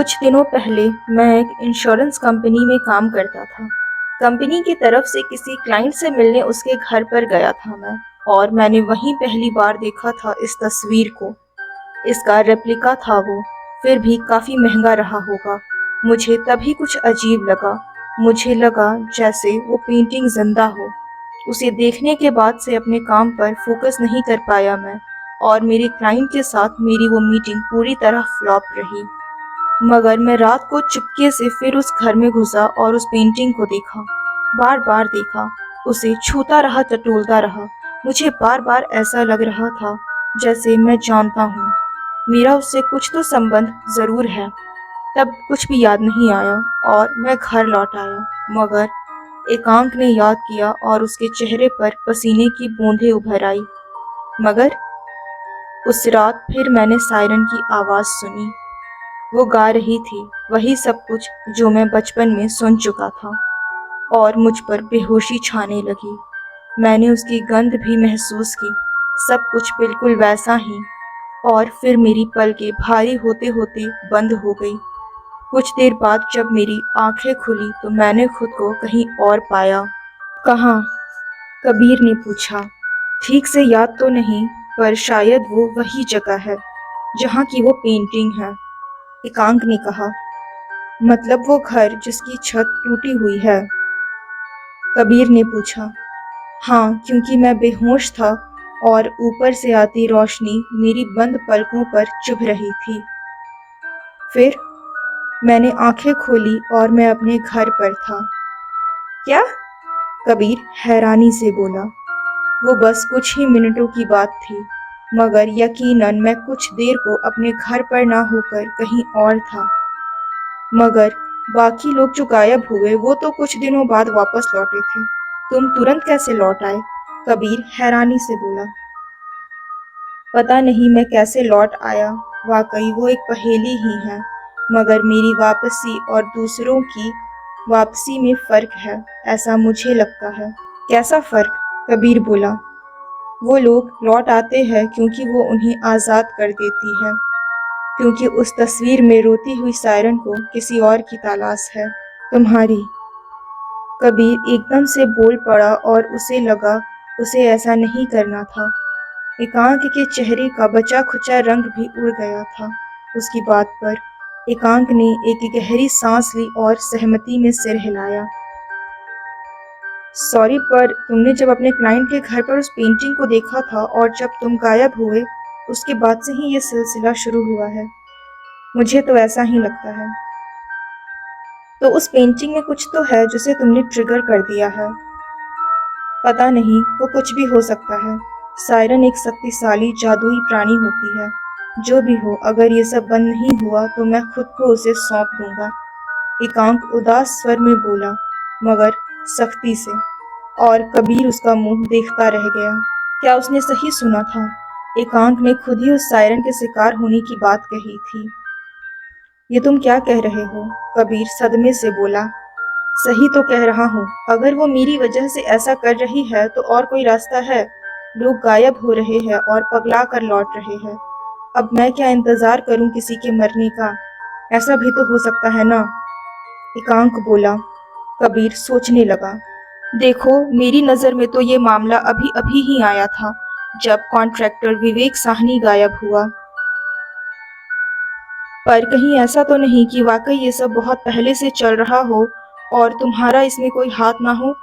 कुछ दिनों पहले मैं एक इंश्योरेंस कंपनी में काम करता था। कंपनी की तरफ से किसी क्लाइंट से मिलने उसके घर पर गया था मैं, और मैंने वहीं पहली बार देखा था इस तस्वीर को। इसका रेप्लिका था वो, फिर भी काफ़ी महंगा रहा होगा। मुझे तभी कुछ अजीब लगा। मुझे लगा जैसे वो पेंटिंग जिंदा हो। उसे देखने के बाद से अपने काम पर फोकस नहीं कर पाया मैं, और मेरे क्लाइंट के साथ मेरी वो मीटिंग पूरी तरह फ्लॉप रही। मगर मैं रात को चुपके से फिर उस घर में घुसा और उस पेंटिंग को देखा, बार बार देखा। उसे छूता रहा, टटोलता रहा। मुझे बार बार ऐसा लग रहा था जैसे मैं जानता हूँ, मेरा उससे कुछ तो संबंध ज़रूर है। तब कुछ भी याद नहीं आया और मैं घर लौट आया। मगर एकांक ने याद किया और उसके चेहरे पर पसीने की बूंदें उभर आई। मगर उस रात फिर मैंने सायरन की आवाज़ सुनी। वो गा रही थी वही सब कुछ जो मैं बचपन में सुन चुका था, और मुझ पर बेहोशी छाने लगी। मैंने उसकी गंध भी महसूस की, सब कुछ बिल्कुल वैसा ही। और फिर मेरी पलकें भारी होते होते बंद हो गई। कुछ देर बाद जब मेरी आंखें खुली तो मैंने खुद को कहीं और पाया। कहाँ? कबीर ने पूछा। ठीक से याद तो नहीं, पर शायद वो वही जगह है जहाँ की वो पेंटिंग है, एकांक ने कहा। मतलब वो घर जिसकी छत टूटी हुई है? कबीर ने पूछा। हाँ, क्योंकि मैं बेहोश था और ऊपर से आती रोशनी मेरी बंद पलकों पर चुभ रही थी। फिर मैंने आंखें खोली और मैं अपने घर पर था। क्या? कबीर हैरानी से बोला। वो बस कुछ ही मिनटों की बात थी, मगर यकीनन मैं कुछ देर को अपने घर पर ना होकर कहीं और था। मगर बाकी लोग जो गायब हुए वो तो कुछ दिनों बाद वापस लौटे थे। तुम तुरंत कैसे लौट आए? कबीर हैरानी से बोला। पता नहीं मैं कैसे लौट आया। वाकई वो एक पहेली ही है, मगर मेरी वापसी और दूसरों की वापसी में फर्क है, ऐसा मुझे लगता है। कैसा फर्क? कबीर बोला। वो लोग लौट आते हैं क्योंकि वो उन्हें आज़ाद कर देती है, क्योंकि उस तस्वीर में रोती हुई सायरन को किसी और की तलाश है। तुम्हारी? कबीर एकदम से बोल पड़ा और उसे लगा उसे ऐसा नहीं करना था। एकांक के चेहरे का बचा खुचा रंग भी उड़ गया था उसकी बात पर। एकांक ने एक गहरी सांस ली और सहमति में सिर हिलाया। सॉरी, पर तुमने जब अपने क्लाइंट के घर पर उस पेंटिंग को देखा था और जब तुम गायब हुए, उसके बाद से ही ये सिलसिला शुरू हुआ है। मुझे तो ऐसा ही लगता है। तो उस पेंटिंग में कुछ तो है जिसे तुमने ट्रिगर कर दिया है। पता नहीं, वो कुछ भी हो सकता है। सायरन एक शक्तिशाली जादुई प्राणी होती है। जो भी हो, अगर ये सब बंद नहीं हुआ तो मैं खुद को उसे सौंप दूंगा। एकांक उदास स्वर में बोला, मगर सख्ती से। और कबीर उसका मुंह देखता रह गया। क्या उसने सही सुना था? एकांक ने खुद ही उस सायरन के शिकार होने की बात कही थी। ये तुम क्या कह रहे हो? कबीर सदमे से बोला। सही तो कह रहा हूँ। अगर वो मेरी वजह से ऐसा कर रही है तो और कोई रास्ता है? लोग गायब हो रहे हैं और पगला कर लौट रहे हैं। अब मैं क्या इंतजार करूं किसी के मरने का? ऐसा भी तो हो सकता है ना? एकांक बोला। कबीर सोचने लगा। देखो, मेरी नज़र में तो ये मामला अभी अभी ही आया था, जब कॉन्ट्रैक्टर विवेक साहनी गायब हुआ। पर कहीं ऐसा तो नहीं कि वाकई ये सब बहुत पहले से चल रहा हो और तुम्हारा इसमें कोई हाथ ना हो?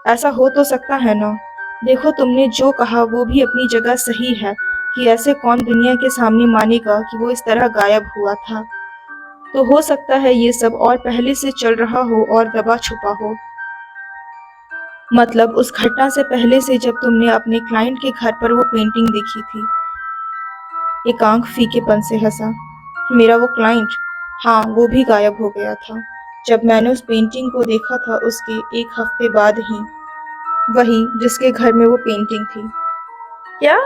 ऐसा हो तो सकता है ना? देखो, तुमने जो कहा वो भी अपनी जगह सही है कि ऐसे कौन दुनिया के सामने मानेगा कि वो इस तरह गायब हुआ था। तो हो सकता है ये सब और पहले से चल रहा हो और दबा छुपा हो। मतलब उस घटना से पहले से, जब तुमने अपने क्लाइंट के घर पर वो पेंटिंग देखी थी। एकांक फीकेपन से हंसा। मेरा वो क्लाइंट? हाँ, वो भी गायब हो गया था जब मैंने उस पेंटिंग को देखा था, उसके एक हफ्ते बाद ही। वही जिसके घर में वो पेंटिंग थी। क्या?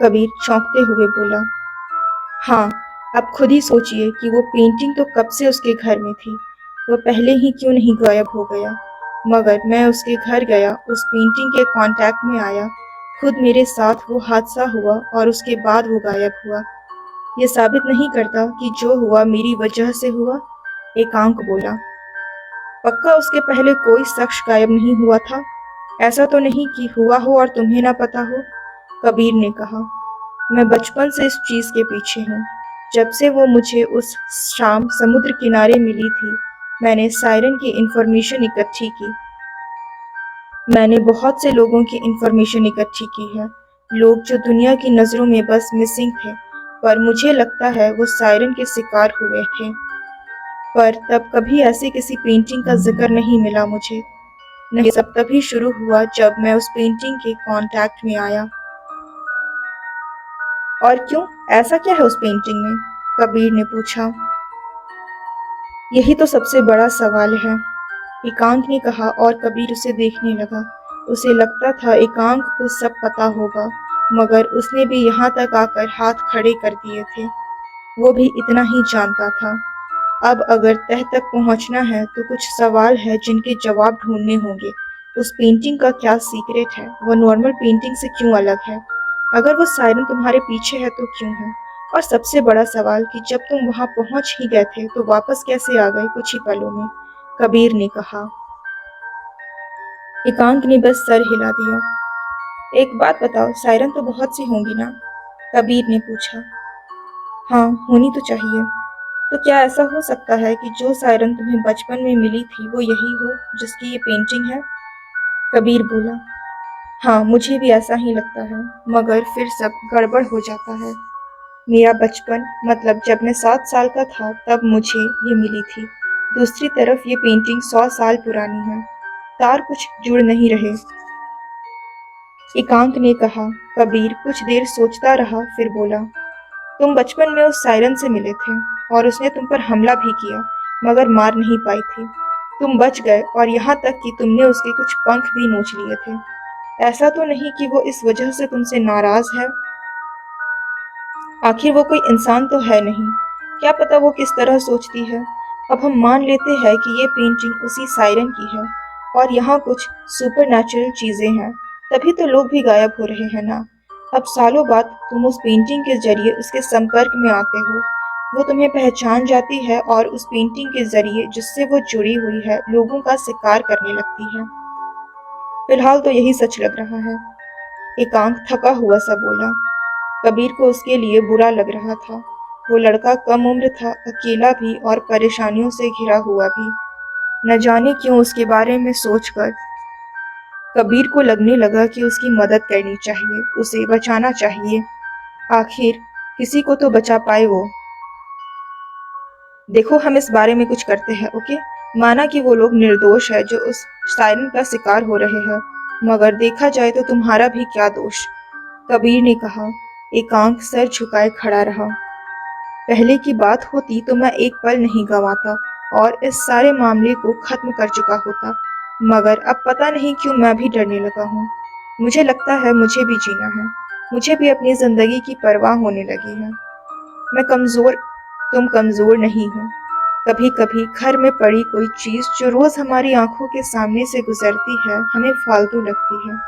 कबीर चौंकते हुए बोला। हाँ, आप खुद ही सोचिए कि वो पेंटिंग तो कब से उसके घर में थी। वो पहले ही क्यों नहीं गायब हो गया? मगर मैं उसके घर गया, उस पेंटिंग के कांटेक्ट में आया, खुद मेरे साथ वो हादसा हुआ और उसके बाद वो गायब हुआ। ये साबित नहीं करता कि जो हुआ मेरी वजह से हुआ, एकांक बोला। पक्का उसके पहले कोई शख्स गायब नहीं हुआ था? ऐसा तो नहीं कि हुआ हो और तुम्हें ना पता हो? कबीर ने कहा। मैं बचपन से इस चीज के पीछे हूँ। जब से वो मुझे उस शाम समुद्र किनारे मिली थी, मैंने सायरन की इंफॉर्मेशन इकट्ठी की। मैंने बहुत से लोगों की इंफॉर्मेशन इकट्ठी की है, लोग जो दुनिया की नज़रों में बस मिसिंग थे, पर मुझे लगता है वो सायरन के शिकार हुए थे। पर तब कभी ऐसी किसी पेंटिंग का जिक्र नहीं मिला मुझे। नहीं, सब तभी शुरू हुआ जब मैं उस पेंटिंग के कांटेक्ट में आया। और क्यों? ऐसा क्या है उस पेंटिंग में? कबीर ने पूछा। यही तो सबसे बड़ा सवाल है, एकांक ने कहा और कबीर उसे देखने लगा। उसे लगता था एकांक को सब पता होगा, मगर उसने भी यहाँ तक आकर हाथ खड़े कर दिए थे। वो भी इतना ही जानता था। अब अगर तह तक पहुँचना है तो कुछ सवाल है जिनके जवाब ढूंढने होंगे। उस पेंटिंग का क्या सीक्रेट है? वो नॉर्मल पेंटिंग से क्यों अलग है? अगर वो सायरन तुम्हारे पीछे है तो क्यों है? और सबसे बड़ा सवाल कि जब तुम वहां पहुंच ही गए थे तो वापस कैसे आ गए कुछ ही पलों में? कबीर ने कहा। एकांत ने बस सर हिला दिया। एक बात बताओ, सायरन तो बहुत सी होंगी ना? कबीर ने पूछा। हाँ, होनी तो चाहिए। तो क्या ऐसा हो सकता है कि जो सायरन तुम्हें बचपन में मिली थी वो यही हो जिसकी ये पेंटिंग है? कबीर बोला। हाँ, मुझे भी ऐसा ही लगता है, मगर फिर सब गड़बड़ हो जाता है। मेरा बचपन, मतलब जब मैं 7 साल का था तब मुझे ये मिली थी। दूसरी तरफ ये पेंटिंग 100 साल पुरानी है। तार कुछ जुड़ नहीं रहे। एकांत ने कहा। कबीर कुछ देर सोचता रहा, फिर बोला। तुम बचपन में उस सायरन से मिले थे और उसने तुम पर हमला भी किया, मगर मार नहीं पाई थी। तुम बच गए और यहाँ तक कि तुमने उसके कुछ पंख भी नोच लिए थे। ऐसा तो नहीं कि वो इस वजह से तुमसे नाराज है? आखिर वो कोई इंसान तो है नहीं, क्या पता वो किस तरह सोचती है। अब हम मान लेते हैं कि ये पेंटिंग उसी सायरन की है और यहाँ कुछ सुपरनैचुरल चीजें हैं, तभी तो लोग भी गायब हो रहे हैं ना। अब सालों बाद तुम उस पेंटिंग के जरिए उसके संपर्क में आते हो, वो तुम्हें पहचान जाती है और उस पेंटिंग के जरिए जिससे वो जुड़ी हुई है लोगों का शिकार करने लगती है। फिलहाल तो यही सच लग रहा है। एकांत थका हुआ सा बोला। कबीर को उसके लिए बुरा लग रहा था। वो लड़का कम उम्र था, अकेला भी और परेशानियों से घिरा हुआ भी। न जाने क्यों उसके बारे में सोचकर कबीर को लगने लगा कि उसकी मदद करनी चाहिए, उसे बचाना चाहिए। आखिर किसी को तो बचा पाए वो। देखो, हम इस बारे में कुछ करते हैं, ओके? माना कि वो लोग निर्दोष है जो उस सायरन का शिकार हो रहे हैं, मगर देखा जाए तो तुम्हारा भी क्या दोष? कबीर ने कहा। एकांक सर झुकाए खड़ा रहा। पहले की बात होती तो मैं एक पल नहीं गंवाता और इस सारे मामले को खत्म कर चुका होता, मगर अब पता नहीं क्यों मैं भी डरने लगा हूँ। मुझे लगता है मुझे भी जीना है, मुझे भी अपनी जिंदगी की परवाह होने लगी है। मैं कमजोर, तुम कमजोर नहीं हो। कभी कभी घर में पड़ी कोई चीज जो रोज हमारी आंखों के सामने से गुजरती है हमें फालतू लगती है,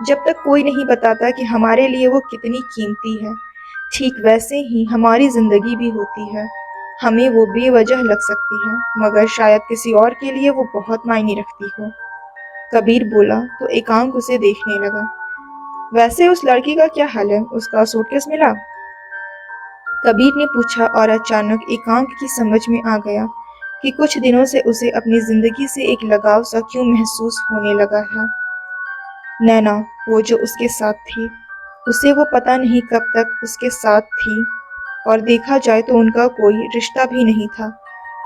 जब तक कोई नहीं बताता कि हमारे लिए वो कितनी कीमती है। ठीक वैसे ही हमारी जिंदगी भी होती है। हमें वो बेवजह लग सकती है, मगर शायद किसी और के लिए वो बहुत मायने रखती हो। कबीर बोला तो एकांक उसे देखने लगा। वैसे उस लड़की का क्या हाल है? उसका सूटकेस मिला? कबीर ने पूछा और अचानक एकांक की समझ में आ गया कि कुछ दिनों से उसे अपनी जिंदगी से एक लगाव सा क्यों महसूस होने लगा था। नैना, वो जो उसके साथ थी, उसे वो पता नहीं कब तक उसके साथ थी, और देखा जाए तो उनका कोई रिश्ता भी नहीं था।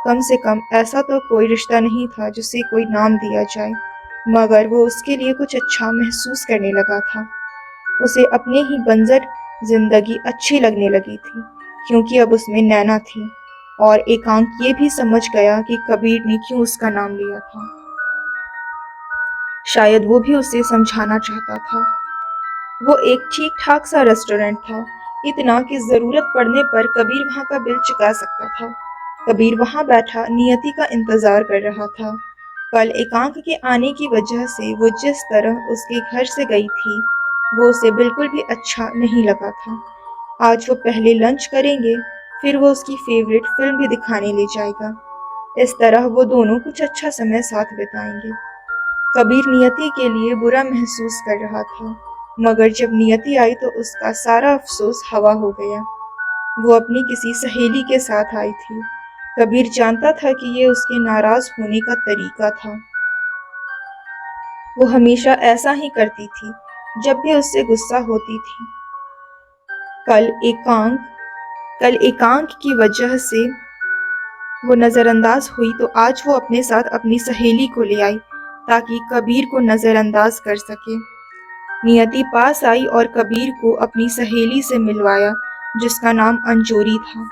कम से कम ऐसा तो कोई रिश्ता नहीं था जिसे कोई नाम दिया जाए, मगर वो उसके लिए कुछ अच्छा महसूस करने लगा था। उसे अपने ही बंजर जिंदगी अच्छी लगने लगी थी, क्योंकि अब उसमें नैना थी। और एकांक ये भी समझ गया कि कबीर ने क्यों उसका नाम लिया था। शायद वो भी उसे समझाना चाहता था। वो एक ठीक ठाक सा रेस्टोरेंट था, इतना कि जरूरत पड़ने पर कबीर वहां का बिल चुका सकता था। कबीर वहां बैठा नियति का इंतजार कर रहा था। कल एकांक के आने की वजह से वो जिस तरह उसके घर से गई थी, वो उसे बिल्कुल भी अच्छा नहीं लगा था। आज वो पहले लंच करेंगे, फिर वो उसकी फेवरेट फिल्म भी दिखाने ले जाएगा। इस तरह वो दोनों कुछ अच्छा समय साथ बिताएंगे। कबीर नियति के लिए बुरा महसूस कर रहा था, मगर जब नियति आई तो उसका सारा अफसोस हवा हो गया। वो अपनी किसी सहेली के साथ आई थी। कबीर जानता था कि ये उसके नाराज होने का तरीका था। वो हमेशा ऐसा ही करती थी जब भी उससे गुस्सा होती थी। कल एकांक कल एकांक की वजह से वो नजरअंदाज हुई तो आज वो अपने साथ अपनी सहेली को ले आई ताकि कबीर को नजरअंदाज कर सके। नियति पास आई और कबीर को अपनी सहेली से मिलवाया, जिसका नाम अंजोरी था।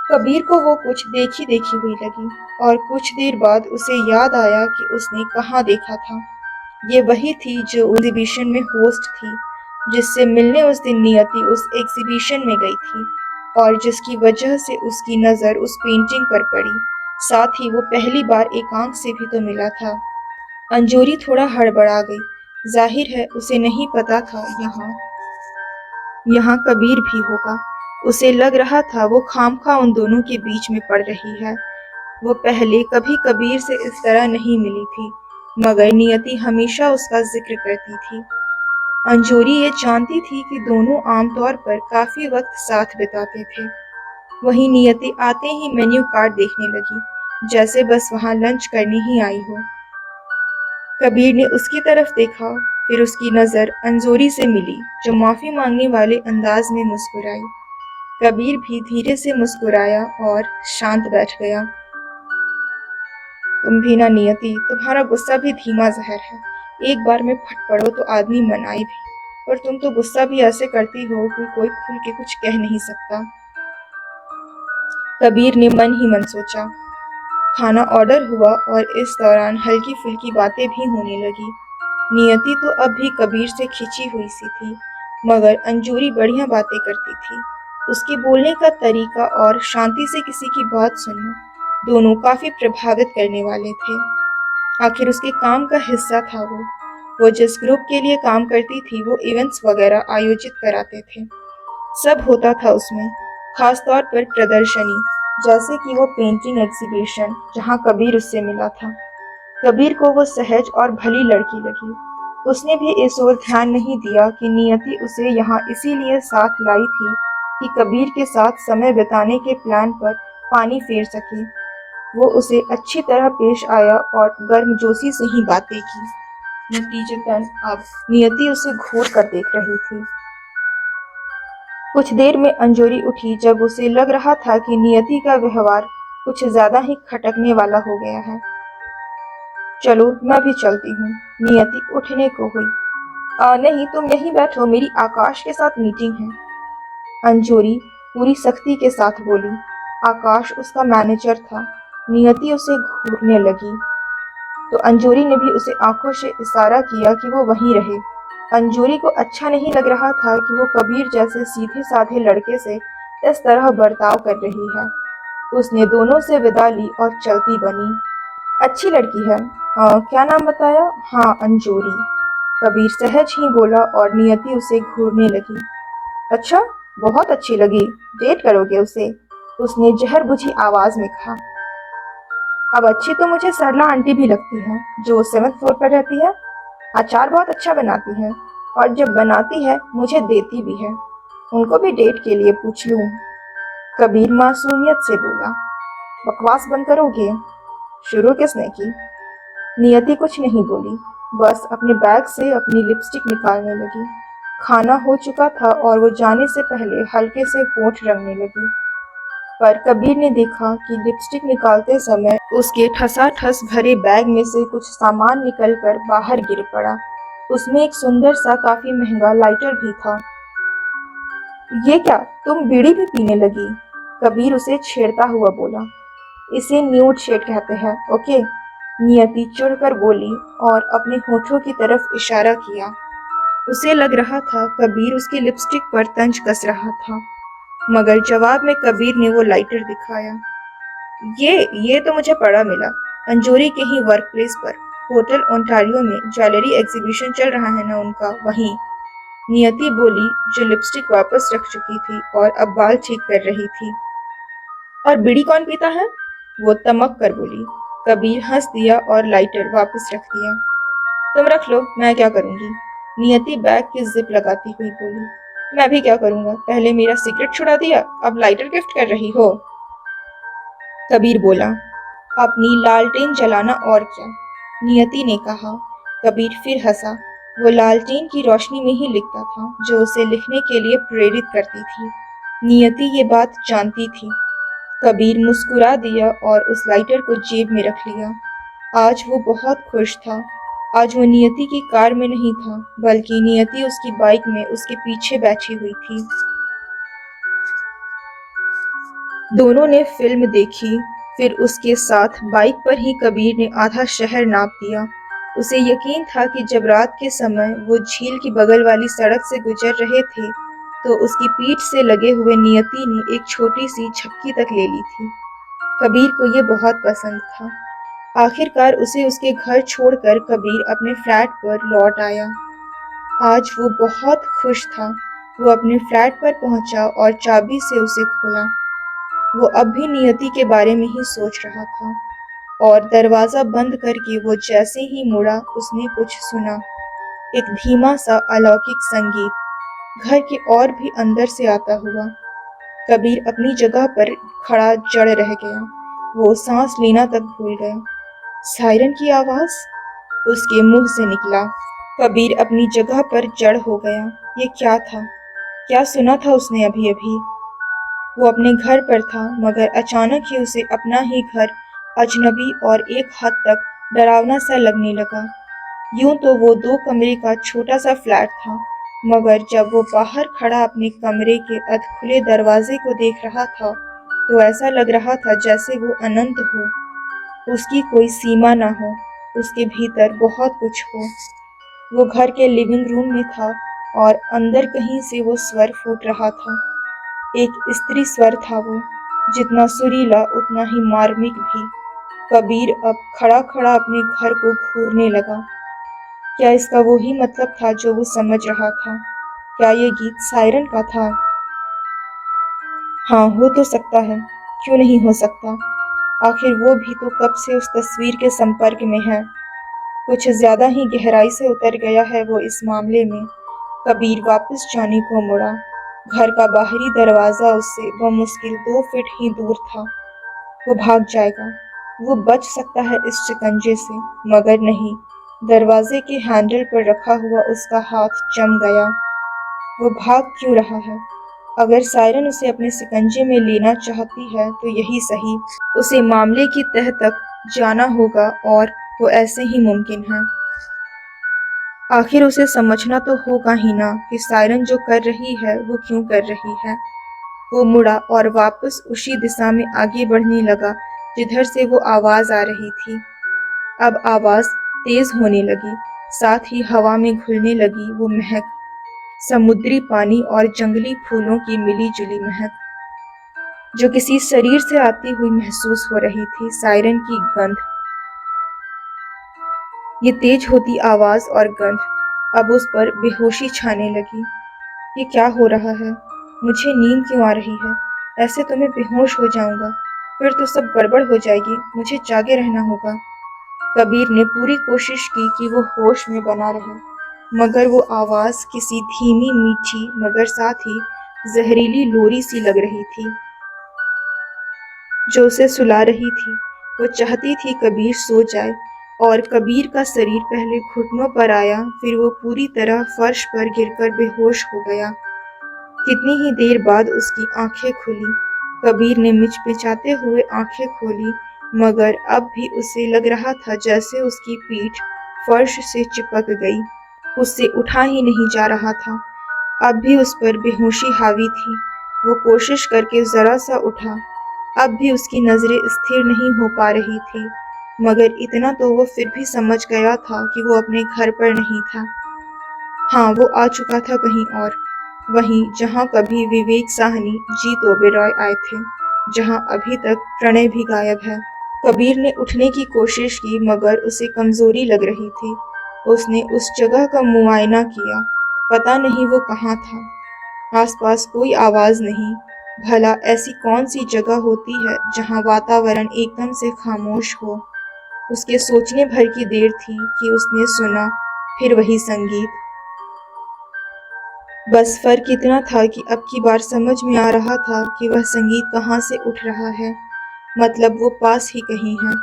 कबीर को वो कुछ देखी देखी हुई लगी और कुछ देर बाद उसे याद आया कि उसने कहाँ देखा था। ये वही थी जो एग्जीबिशन में होस्ट थी, जिससे मिलने उस दिन नियति उस एग्जीबिशन में गई थी और जिसकी वजह से उसकी नज़र उस पेंटिंग पर पड़ी। साथ ही वो पहली बार एकांक से भी तो मिला था। अंजोरी थोड़ा हड़बड़ा गई। जाहिर है उसे नहीं पता था यहाँ यहाँ कबीर भी होगा। उसे लग रहा था वो खामखा उन दोनों के बीच में पड़ रही है। वो पहले कभी कबीर से इस तरह नहीं मिली थी, मगर नियति हमेशा उसका जिक्र करती थी। अंजोरी ये जानती थी कि दोनों आमतौर पर काफी वक्त साथ बिताते थे। वहीं नियति आते ही मेन्यू कार्ड देखने लगी, जैसे बस वहां लंच करने ही आई हो। कबीर ने उसकी तरफ देखा, फिर उसकी नजर अंजोरी से मिली, जो माफी मांगने वाले अंदाज में मुस्कुराई। कबीर भी धीरे से मुस्कुराया और शांत बैठ गया। तुम भी ना नियति, तुम्हारा गुस्सा भी धीमा जहर है। एक बार में फट पड़ो तो आदमी मनाए भी, पर तुम तो गुस्सा भी ऐसे करती हो कि कोई खुल के कुछ कह नहीं सकता। कबीर ने मन ही मन सोचा। खाना ऑर्डर हुआ और इस दौरान हल्की फुल्की बातें भी होने लगी। नियति तो अब भी कबीर से खिंची हुई सी थी, मगर अंजूरी बढ़िया बातें करती थी। उसके बोलने का तरीका और शांति से किसी की बात सुनना दोनों काफी प्रभावित करने वाले थे। आखिर उसके काम का हिस्सा था वो जिस ग्रुप के लिए काम करती थी वो इवेंट्स वगैरह आयोजित कराते थे। सब होता था उसमें, खास तौर पर प्रदर्शनी, जैसे कि वो पेंटिंग एग्जीबिशन जहाँ कबीर उससे मिला था। कबीर को वो सहज और भली लड़की लगी। उसने भी इस ओर ध्यान नहीं दिया कि नियति उसे यहाँ इसीलिए साथ लाई थी कि कबीर के साथ समय बिताने के प्लान पर पानी फेर सके। वो उसे अच्छी तरह पेश आया और गर्मजोशी से ही बातें की। नतीजतन अब नियति उसे घूर कर देख रही थी। कुछ देर में अंजोरी उठी जब उसे लग रहा था कि नियति का व्यवहार कुछ ज्यादा ही खटकने वाला हो गया है। चलो मैं भी चलती हूँ। नियति उठने को हुई। नहीं, तुम यहीं बैठो, मेरी आकाश के साथ मीटिंग है। अंजोरी पूरी सख्ती के साथ बोली। आकाश उसका मैनेजर था। नियति उसे घूरने लगी तो अंजोरी ने भी उसे आंखों से इशारा किया कि वो वहीं रहे। अंजोरी को अच्छा नहीं लग रहा था कि वो कबीर जैसे सीधे साधे लड़के से इस तरह बर्ताव कर रही है। उसने दोनों से विदा ली और चलती बनी। अच्छी लड़की है। क्या नाम बताया? हाँ, अंजोरी। कबीर सहज ही बोला और नियति उसे घूरने लगी। अच्छा, बहुत अच्छी लगी। डेट करोगे उसे? उसने जहर बुझी आवाज में कहा। अब अच्छी तो मुझे सरला आंटी भी लगती है, जो 7th फ्लोर पर रहती है। अचार बहुत अच्छा बनाती है और जब बनाती है मुझे देती भी है। उनको भी डेट के लिए पूछ लूं? कबीर मासूमियत से बोला। बकवास बंद करोगे? शुरू किसने की? नियति कुछ नहीं बोली, बस अपने बैग से अपनी लिपस्टिक निकालने लगी। खाना हो चुका था और वो जाने से पहले हल्के से होंठ रंगने लगी, पर कबीर ने देखा कि लिपस्टिक निकालते समय उसके ठसाठस भरे बैग में से कुछ सामान निकलकर बाहर गिर पड़ा। उसमें एक सुंदर सा काफी महंगा लाइटर भी था। ये क्या, तुम बीड़ी भी पीने लगी? कबीर उसे छेड़ता हुआ बोला। इसे न्यूड शेड कहते हैं, ओके? नियति चिढ़कर बोली और अपने होठों की तरफ इशारा किया। उसे लग रहा था कबीर उसकी लिपस्टिक पर तंज कस रहा था, मगर जवाब में कबीर ने वो लाइटर दिखाया। ये तो मुझे पड़ा मिला, अंजोरी के ही वर्क प्लेस पर, होटल ओंटारियो में ज्वेलरी एग्जीबिशन चल रहा है ना उनका, वहीं। नियति बोली, जो लिपस्टिक वापस रख चुकी थी और अब बाल ठीक कर रही थी। और बीड़ी कौन पीता है? वो तमक कर बोली। कबीर हंस दिया और लाइटर वापस रख दिया। तुम रख लो, मैं क्या करूंगी? नियति बैग की जिप लगाती हुई बोली। मैं भी क्या करूंगा? पहले मेरा सिगरेट छुड़ा दिया, अब लाइटर गिफ्ट कर रही हो? कबीर बोला, अपनी लालटेन जलाना और क्या? नियति ने कहा। कबीर फिर हंसा। वो लालटेन की रोशनी में ही लिखता था, जो उसे लिखने के लिए प्रेरित करती थी। नियति ये बात जानती थी। कबीर मुस्कुरा दिया और उस लाइटर को जेब में रख लिया। आज वो बहुत खुश था। आज वो नियति की कार में नहीं था, बल्कि नियति उसकी बाइक में उसके पीछे बैठी हुई थी। दोनों ने फिल्म देखी। फिर उसके साथ बाइक पर ही कबीर ने आधा शहर नाप दिया। उसे यकीन था कि जब रात के समय वो झील की बगल वाली सड़क से गुजर रहे थे, तो उसकी पीठ से लगे हुए नियति ने एक छोटी सी झपकी तक ले ली थी। कबीर को ये बहुत पसंद था। आखिरकार उसे उसके घर छोड़कर कबीर अपने फ्लैट पर लौट आया। आज वो बहुत खुश था। वो अपने फ्लैट पर पहुंचा और चाबी से उसे खोला। वो अब भी नियति के बारे में ही सोच रहा था और दरवाजा बंद करके वो जैसे ही मुड़ा, उसने कुछ सुना। एक धीमा सा अलौकिक संगीत, घर के और भी अंदर से आता हुआ। कबीर अपनी जगह पर खड़ा जड़ रह गया। वो सांस लेना तक भूल गया। सायरन की आवाज उसके मुंह से निकला। कबीर अपनी जगह पर जड़ हो गया। ये क्या था? क्या सुना था उसने अभी अभी? वो अपने घर पर था, मगर अचानक ही उसे अपना ही घर अजनबी और एक हद तक डरावना सा लगने लगा। यूं तो वो 2 कमरे का छोटा सा फ्लैट था, मगर जब वो बाहर खड़ा अपने कमरे के अधखुले दरवाजे को देख रहा था, तो ऐसा लग रहा था जैसे वो अनंत हो, उसकी कोई सीमा ना हो, उसके भीतर बहुत कुछ हो। वो घर के लिविंग रूम में था और अंदर कहीं से वो स्वर फूट रहा था। एक स्त्री स्वर था वो, जितना सुरीला उतना ही मार्मिक भी। कबीर अब खड़ा खड़ा अपने घर को घूरने लगा। क्या इसका वो ही मतलब था जो वो समझ रहा था? क्या ये गीत सायरन का था? हाँ, हो तो सकता है। क्यों नहीं हो सकता? आखिर वो भी तो कब से उस तस्वीर के संपर्क में है। कुछ ज्यादा ही गहराई से उतर गया है वो इस मामले में। कबीर वापस जाने को मुड़ा। घर का बाहरी दरवाजा उससे बमुश्किल 2 फीट ही दूर था। वो भाग जाएगा, वो बच सकता है इस शिकंजे से, मगर नहीं। दरवाजे के हैंडल पर रखा हुआ उसका हाथ जम गया। वो भाग क्यों रहा है? अगर सायरन उसे अपने शिकंजे में लेना चाहती है, तो यही सही। उसे मामले की तह तक जाना होगा और वो ऐसे ही मुमकिन है। आखिर उसे समझना तो होगा ही ना कि सायरन जो कर रही है वो क्यों कर रही है। वो मुड़ा और वापस उसी दिशा में आगे बढ़ने लगा जिधर से वो आवाज आ रही थी। अब आवाज तेज होने लगी, साथ ही हवा में घुलने लगी वो महक, समुद्री पानी और जंगली फूलों की मिली जुली महक, जो किसी शरीर से आती हुई महसूस हो रही थी। सायरन की गंध, ये तेज होती आवाज और गंध अब उस पर बेहोशी छाने लगी। ये क्या हो रहा है? मुझे नींद क्यों आ रही है? ऐसे तो मैं बेहोश हो जाऊंगा, फिर तो सब गड़बड़ हो जाएगी। मुझे जागे रहना होगा। कबीर ने पूरी कोशिश की कि वो होश में बना रहे, मगर वो आवाज किसी धीमी मीठी मगर साथ ही जहरीली लोरी सी लग रही थी, जो उसे सुला रही थी। वो चाहती थी कबीर सो जाए, और कबीर का शरीर पहले घुटनों पर आया, फिर वो पूरी तरह फर्श पर गिरकर बेहोश हो गया। कितनी ही देर बाद उसकी आंखें खुली। कबीर ने मिचमिचाते हुए आंखें खोली, मगर अब भी उसे लग रहा था जैसे उसकी पीठ फर्श से चिपक गई। उससे उठा ही नहीं जा रहा था। अब भी उस पर बेहोशी हावी थी। वो कोशिश करके जरा सा उठा। अब भी उसकी नजरें स्थिर नहीं हो पा रही थी, मगर इतना तो वो फिर भी समझ गया था कि वो अपने घर पर नहीं था। हाँ, वो आ चुका था कहीं और, वहीं जहाँ कभी विवेक साहनी, जीत ओबेरॉय आए थे, जहाँ अभी तक प्रणय भी गायब है। कबीर ने उठने की कोशिश की, मगर उसे कमजोरी लग रही थी। उसने उस जगह का मुआयना किया। पता नहीं वो कहाँ था। आसपास कोई आवाज नहीं। भला ऐसी कौन सी जगह होती है जहाँ वातावरण एकदम से खामोश हो। उसके सोचने भर की देर थी कि उसने सुना फिर वही संगीत। बस फर्क इतना था कि अब की बार समझ में आ रहा था कि वह संगीत कहाँ से उठ रहा है। मतलब वो पास ही कहीं है।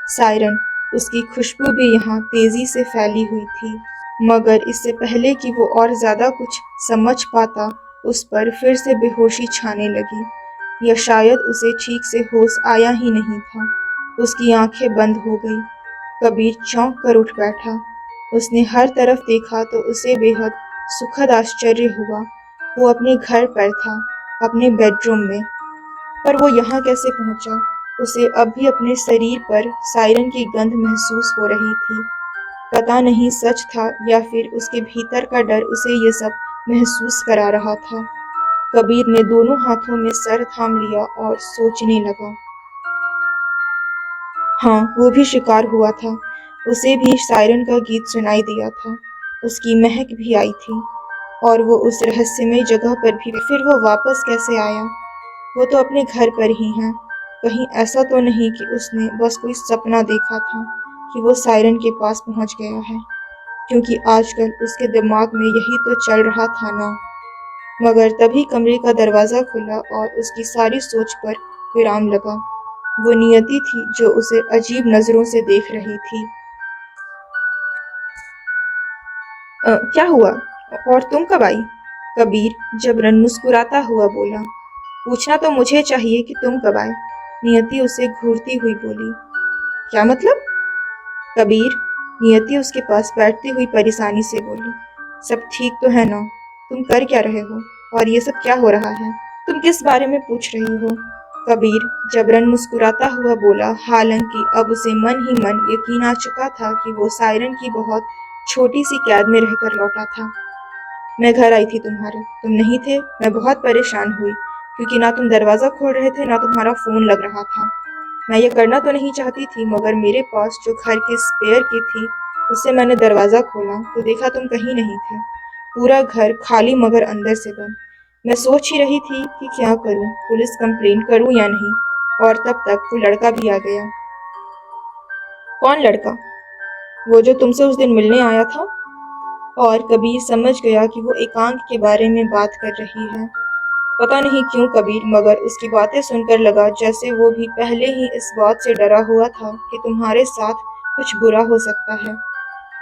सायरन, उसकी खुशबू भी यहाँ तेजी से फैली हुई थी। मगर इससे पहले कि वो और ज्यादा कुछ समझ पाता, उस पर फिर से बेहोशी छाने लगी। या शायद उसे ठीक से होश आया ही नहीं था। उसकी आंखें बंद हो गई। कबीर चौंक कर उठ बैठा। उसने हर तरफ देखा तो उसे बेहद सुखद आश्चर्य हुआ। वो अपने घर पर था, अपने बेडरूम में। पर वो यहाँ कैसे पहुंचा? उसे अब भी अपने शरीर पर सायरन की गंध महसूस हो रही थी। पता नहीं सच था या फिर उसके भीतर का डर उसे ये सब महसूस करा रहा था। कबीर ने दोनों हाथों में सर थाम लिया और सोचने लगा। हाँ, वो भी शिकार हुआ था। उसे भी सायरन का गीत सुनाई दिया था। उसकी महक भी आई थी। और वो उस रहस्यमय जगह पर भी। फिर वो वापस कैसे आया? वो तो अपने घर पर ही है। कहीं ऐसा तो नहीं कि उसने बस कोई सपना देखा था कि वो सायरन के पास पहुंच गया है। क्योंकि आजकल उसके दिमाग में यही तो चल रहा था ना। मगर तभी कमरे का दरवाजा खुला और उसकी सारी सोच पर विराम लगा। वो नियति थी जो उसे अजीब नजरों से देख रही थी। क्या हुआ? और तुम कब आई? कबीर जबरन मुस्कुराता हुआ बोला। पूछना तो मुझे चाहिए कि तुम कब आए। नियति उसे घूरती हुई बोली। क्या मतलब? कबीर, नियति उसके पास बैठती हुई परेशानी से बोली। सब ठीक तो है ना? तुम कर क्या रहे हो? और ये सब क्या हो रहा है? तुम किस बारे में पूछ रही हो? कबीर जबरन मुस्कुराता हुआ बोला। हालांकि अब उसे मन ही मन यकीन आ चुका था कि वो सायरन की बहुत छोटी सी कैद में रहकर लौटा था। मैं घर आई थी तुम्हारे, तुम नहीं थे। मैं बहुत परेशान हुई क्योंकि ना तुम दरवाजा खोल रहे थे ना तुम्हारा फोन लग रहा था। मैं ये करना तो नहीं चाहती थी, मगर मेरे पास जो घर के स्पेयर की थी उससे मैंने दरवाजा खोला तो देखा तुम कहीं नहीं थे। पूरा घर खाली मगर अंदर से बंद। मैं सोच ही रही थी कि क्या करूं, पुलिस कंप्लेंट करूं या नहीं। और तब तक वो लड़का भी आ गया। कौन लड़का? वो जो तुमसे उस दिन मिलने आया था। और कबीर समझ गया कि वो एकांक के बारे में बात कर रही है। पता नहीं क्यों कबीर, मगर उसकी बातें सुनकर लगा जैसे वो भी पहले ही इस बात से डरा हुआ था कि तुम्हारे साथ कुछ बुरा हो सकता है।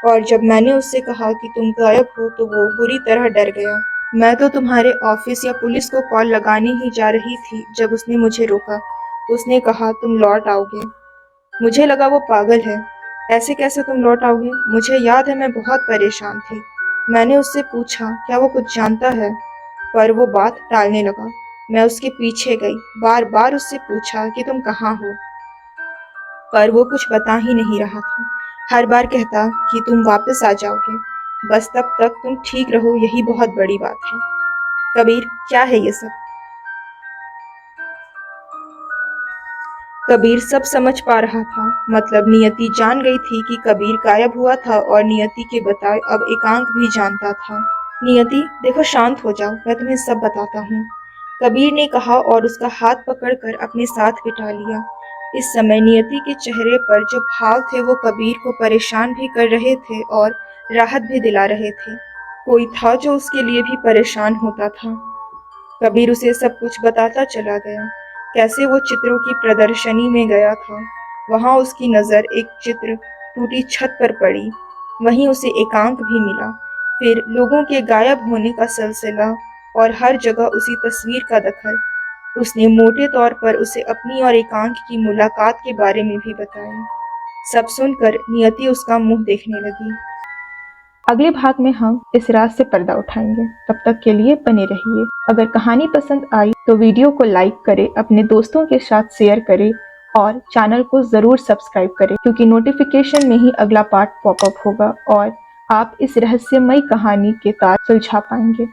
और जब मैंने उससे कहा कि तुम गायब हो तो वो बुरी तरह डर गया। मैं तो तुम्हारे ऑफिस या पुलिस को कॉल लगाने ही जा रही थी जब उसने मुझे रोका। उसने कहा तुम लौट आओगे। मुझे लगा वो पागल है। ऐसे कैसे तुम लौट आओगे? मुझे याद है मैं बहुत परेशान थी। मैंने उससे पूछा क्या वो कुछ जानता है, पर वो बात टालने लगा। मैं उसके पीछे गई, बार बार उससे पूछा कि तुम कहाँ हो, पर वो कुछ बता ही नहीं रहा था। हर बार कहता कि तुम वापस आ जाओगे, बस तब तक तुम ठीक रहो, यही बहुत बड़ी बात है। कबीर, क्या है ये सब? कबीर सब समझ पा रहा था। मतलब नियति जान गई थी कि कबीर गायब हुआ था और नियति के बताए अब एकांक भी जानता था। नियति देखो, शांत हो जाओ, मैं तुम्हें सब बताता हूँ, कबीर ने कहा और उसका हाथ पकड़कर अपने साथ बिठा लिया। इस समय नियति के चेहरे पर जो भाव थे वो कबीर को परेशान भी कर रहे थे और राहत भी दिला रहे थे। कोई था जो उसके लिए भी परेशान होता था। कबीर उसे सब कुछ बताता चला गया। कैसे वो चित्रों की प्रदर्शनी में गया था। वहां उसकी नजर एक चित्र टूटी छत पर पड़ी। वहीं उसे एकांक भी मिला। फिर लोगों के गायब होने का सिलसिला और हर जगह उसी तस्वीर का दखल। उसने मोटे तौर पर उसे अपनी और एकांक की मुलाकात के बारे में भी बताया। सब सुनकर नियति उसका मुंह देखने लगी। अगले भाग में हम इस राज से पर्दा उठाएंगे। तब तक के लिए बने रहिए। अगर कहानी पसंद आई तो वीडियो को लाइक करें, अपने दोस्तों के साथ शेयर करें और चैनल को ज़रूर सब्सक्राइब करें, क्योंकि नोटिफिकेशन में ही अगला पार्ट पॉपअप होगा और आप इस रहस्यमयी कहानी के तार सुलझा पाएंगे।